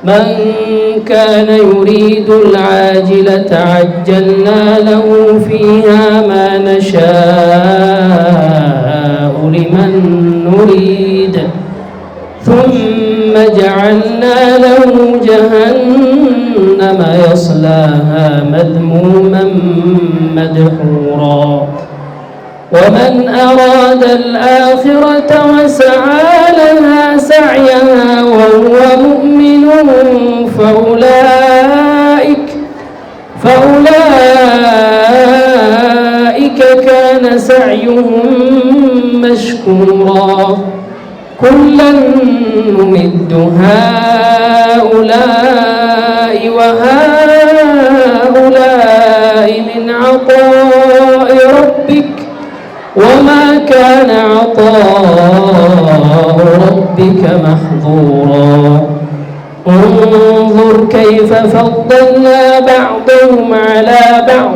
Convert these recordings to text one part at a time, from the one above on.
من كان يريد العاجلة عجلنا له فيها ما نشاء لمن نريد ثم جعلنا له جهنم يصلاها مذموما مدحورا ومن أراد الآخرة وسعى لها سعيها وهو مؤمن فأولئك كان سعيهم مشكورا كلا نمد هؤلاء وهؤلاء من عطاء ربك وما كان عطاء ربك محظورا انظر كيف فضلنا بعضهم على بعض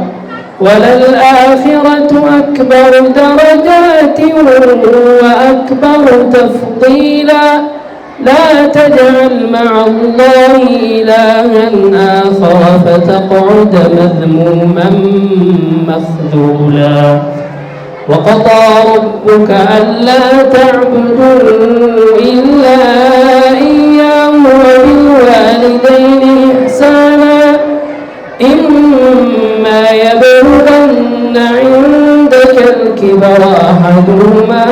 وللآخرة أكبر درجات وأكبر تفضيلا لا تجعل مع الله إلها آخر فتقعد مذموما مخذولا وقضى ربك ألا تعبدوا إلا إياه وبالوالدين إحسانا إما يبلغن عندك الكبر أحدهما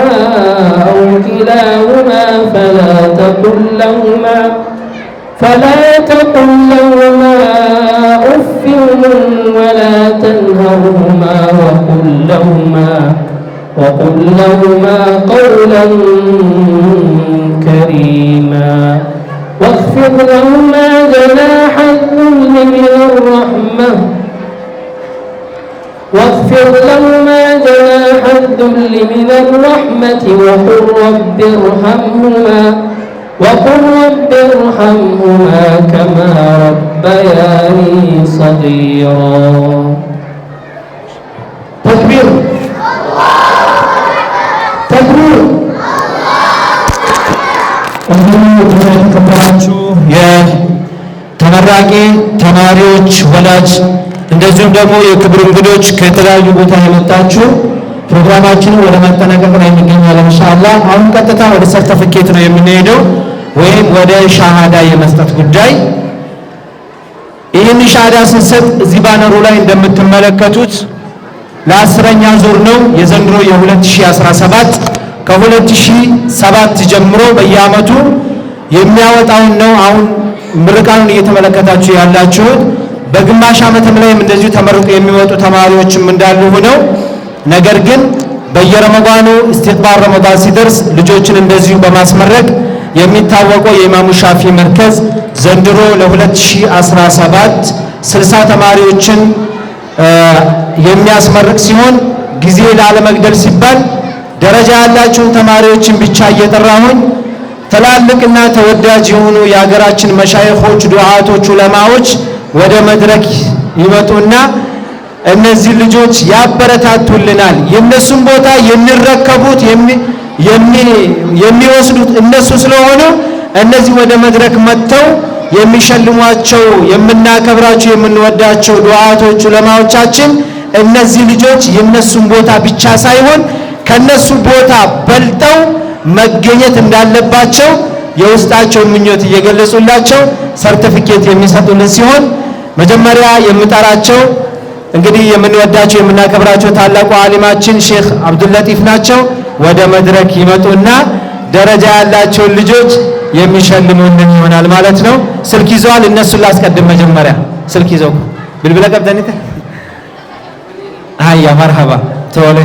أو كلاهما فلا تقل لهما أف ولا تنهرهما وقل لهما قولا كريما واخفض لهما جناح الذل من الرحمة وقل رب ارحمهما كما ربياني صغيرا تكبير የተመራቂ ተማሪዎች ወላጅ እንደዚሁም ደግሞ የክብር እንግዶች ከተለያዩ ቦታ የመጣችሁ ፕሮግራማችንን ወደ ማጠናቀቅ ላይ እንገኛለን ኢንሻአላህ። አሁን ቀጥታ ወደ ሰርተፊኬት ነው የምንሄደው ወይም ወደ ሻሃዳ የመስጠት ጉዳይ። ይህን ሻሃዳ ስንሰጥ እዚህ ባነሩ ላይ እንደምትመለከቱት ለ10ኛ ዙር ነው የዘንድሮ የ2017 ከ2007 ጀምሮ በየአመቱ የሚያወጣውን ነው። አሁን ምርቃኑን እየተመለከታችሁ ያላችሁት በግማሽ ዓመትም ላይም እንደዚሁ ተመርቆ የሚወጡ ተማሪዎችም እንዳሉ ሆነው ነገር ግን በየረመዳኑ ኢስቲግፋር ረመዳን ሲደርስ ልጆችን እንደዚሁ በማስመረቅ የሚታወቀው የኢማሙ ሻፊ መርከዝ ዘንድሮ ለ2017 60 ተማሪዎችን የሚያስመርቅ ሲሆን ጊዜ ላለመግደል ሲባል ደረጃ ያላቸውን ተማሪዎችን ብቻ እየጠራሁኝ ትላልቅና ተወዳጅ የሆኑ የሀገራችን መሻይኾች፣ ዱዓቶች፣ ዑለማዎች ወደ መድረክ ይመጡና እነዚህ ልጆች ያበረታቱልናል። የነሱን ቦታ የሚረከቡት የሚወስዱት እነሱ ስለሆኑ እነዚህ ወደ መድረክ መጥተው የሚሸልሟቸው የምናከብራቸው የምንወዳቸው ዱዓቶች ዑለማዎቻችን እነዚህ ልጆች የነሱን ቦታ ብቻ ሳይሆን ከነሱ ቦታ በልጠው መገኘት እንዳለባቸው የውስጣቸውን ምኞት እየገለጹላቸው ሰርቲፊኬት የሚሰጡልን ሲሆን መጀመሪያ የምጠራቸው እንግዲህ የምንወዳቸው የምናከብራቸው ታላቁ ዓሊማችን ሼክ አብዱልለጢፍ ናቸው። ወደ መድረክ ይመጡና ደረጃ ያላቸውን ልጆች የሚሸልሙልን ይሆናል ማለት ነው። ስልክ ይዘዋል። እነሱን ላስቀድም። መጀመሪያ ስልክ ይዘው ብልብለ ቀብደኒተ አያ መርሐባ ተወለ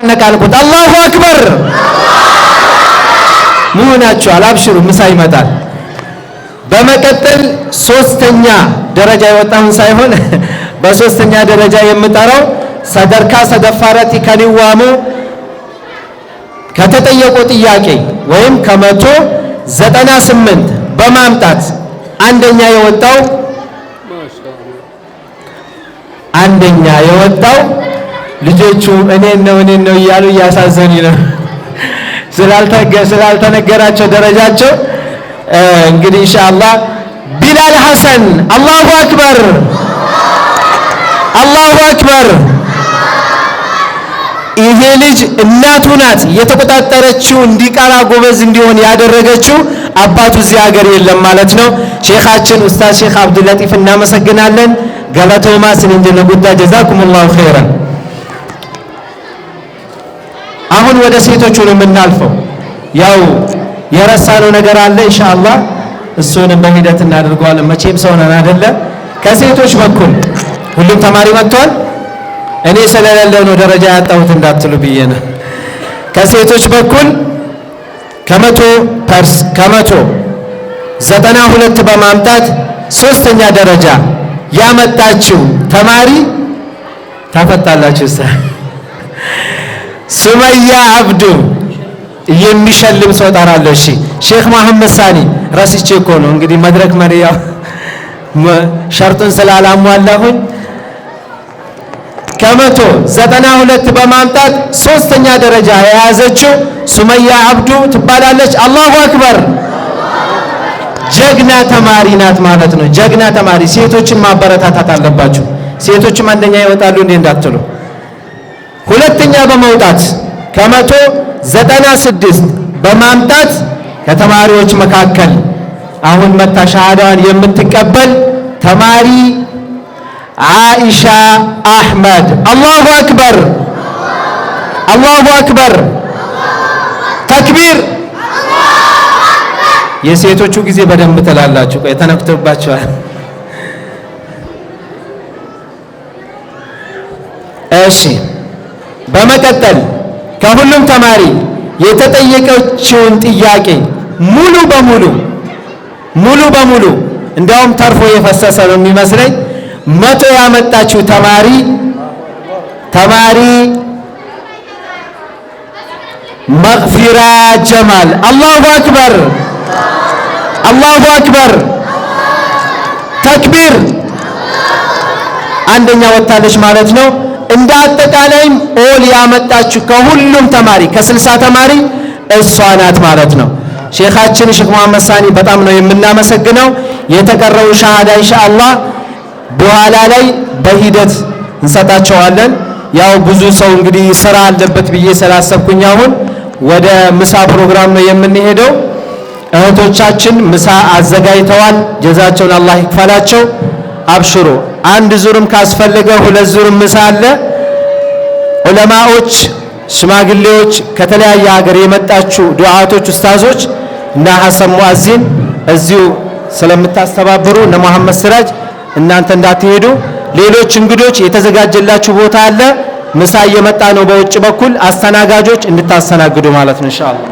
ነቃልኩት አላሁ አክበር ሙናችኋል አብሽሩ ምሳ ይመጣል በመቀጠል ሶስተኛ ደረጃ የወጣውን ሳይሆን በሶስተኛ ደረጃ የምጠራው ሰደርካ ሰደፋረቲ ከሊዋሙ ከተጠየቁ ጥያቄ ወይም ከመቶ 98 በማምጣት አንደኛ የወጣው ልጆቹ እኔን ነው እያሉ እያሳዘኑ ነው ስላልተነገራቸው ደረጃቸው እንግዲህ ኢንሻአላህ ቢላል ሐሰን አላሁ አክበር ይሄ ልጅ እናቱ ናት የተቆጣጠረችው እንዲቀራ ጎበዝ እንዲሆን ያደረገችው አባቱ እዚህ ሀገር የለም ማለት ነው ሼኻችን ኡስታዝ ሼኽ አብዱል ለጢፍ እናመሰግናለን ገለቶማ ስንንጀነ ጉዳ ጀዛኩሙላሁ ኸይራን አሁን ወደ ሴቶቹ ነው የምናልፈው ያው የረሳነው ነገር አለ ኢንሻአላህ እሱንም በሂደት እናደርገዋለን መቼም ሰው ነን አይደለ ከሴቶች በኩል ሁሉም ተማሪ መጥቷል እኔ ስለሌለው ነው ደረጃ ያጣሁት እንዳትሉ ብዬ ነው ከሴቶች በኩል ከመቶ 92 በማምጣት ሶስተኛ ደረጃ ያመጣችው ተማሪ ታፈጣላችሁ ሱመያ አብዱ የሚሸልም ሰው ጠራለሁ እሺ ሼክ መሐመድ ሳኒ ረስቼ እኮ ነው እንግዲህ መድረክ መሪያው ሸርጡን ስላላሟላሁኝ ከመቶ 92 በማምጣት ሶስተኛ ደረጃ የያዘችው ሱመያ አብዱ ትባላለች አላሁ አክበር ጀግና ተማሪ ናት ማለት ነው ጀግና ተማሪ ሴቶችን ማበረታታት አለባችሁ ሴቶችም አንደኛ ይወጣሉ እንዴ እንዳትሉ ሁለተኛ በመውጣት ከመቶ 96 በማምጣት ከተማሪዎች መካከል አሁን መታ ሻሃዳዋን የምትቀበል ተማሪ عائشة أحمد الله أكبر تكبير የሴቶቹ ጊዜ በደንብ ተላላችሁ ቆይ ተነክቶባችኋል እሺ በመቀጠል ከሁሉም ተማሪ የተጠየቀችውን ጥያቄ ሙሉ በሙሉ እንደውም ተርፎ የፈሰሰ ነው የሚመስለኝ መቶ ያመጣችው ተማሪ መግፊራ ጀማል አላሁ አክበር ተክቢር አንደኛ ወጣለች ማለት ነው እንደ አጠቃላይም ኦል ያመጣችው ከሁሉም ተማሪ ከ60 ተማሪ እሷ ናት ማለት ነው ሼኻችን ሼክ መሐመድ ሳኒ በጣም ነው የምናመሰግነው የተቀረው ሻሃዳ ኢንሻአላህ በኋላ ላይ በሂደት እንሰጣቸዋለን ያው ብዙ ሰው እንግዲህ ስራ አለበት ብዬ ስላሰብኩኝ አሁን ወደ ምሳ ፕሮግራም ነው የምንሄደው እህቶቻችን ምሳ አዘጋጅተዋል ጀዛቸውን አላህ ይክፈላቸው አብሽሩ አንድ ዙርም ካስፈልገ ሁለት ዙርም ምሳ አለ ዑለማዎች ሽማግሌዎች ከተለያየ ሀገር የመጣችሁ ዱዓቶች ኡስታዞች እና ሐሰን ሙአዚን እዚሁ ስለምታስተባብሩ እነ መሐመድ ሲራጅ እናንተ እንዳትሄዱ ሌሎች እንግዶች የተዘጋጀላችሁ ቦታ አለ ምሳ እየመጣ ነው በውጭ በኩል አስተናጋጆች እንድታስተናግዱ ማለት ነው ኢንሻአላህ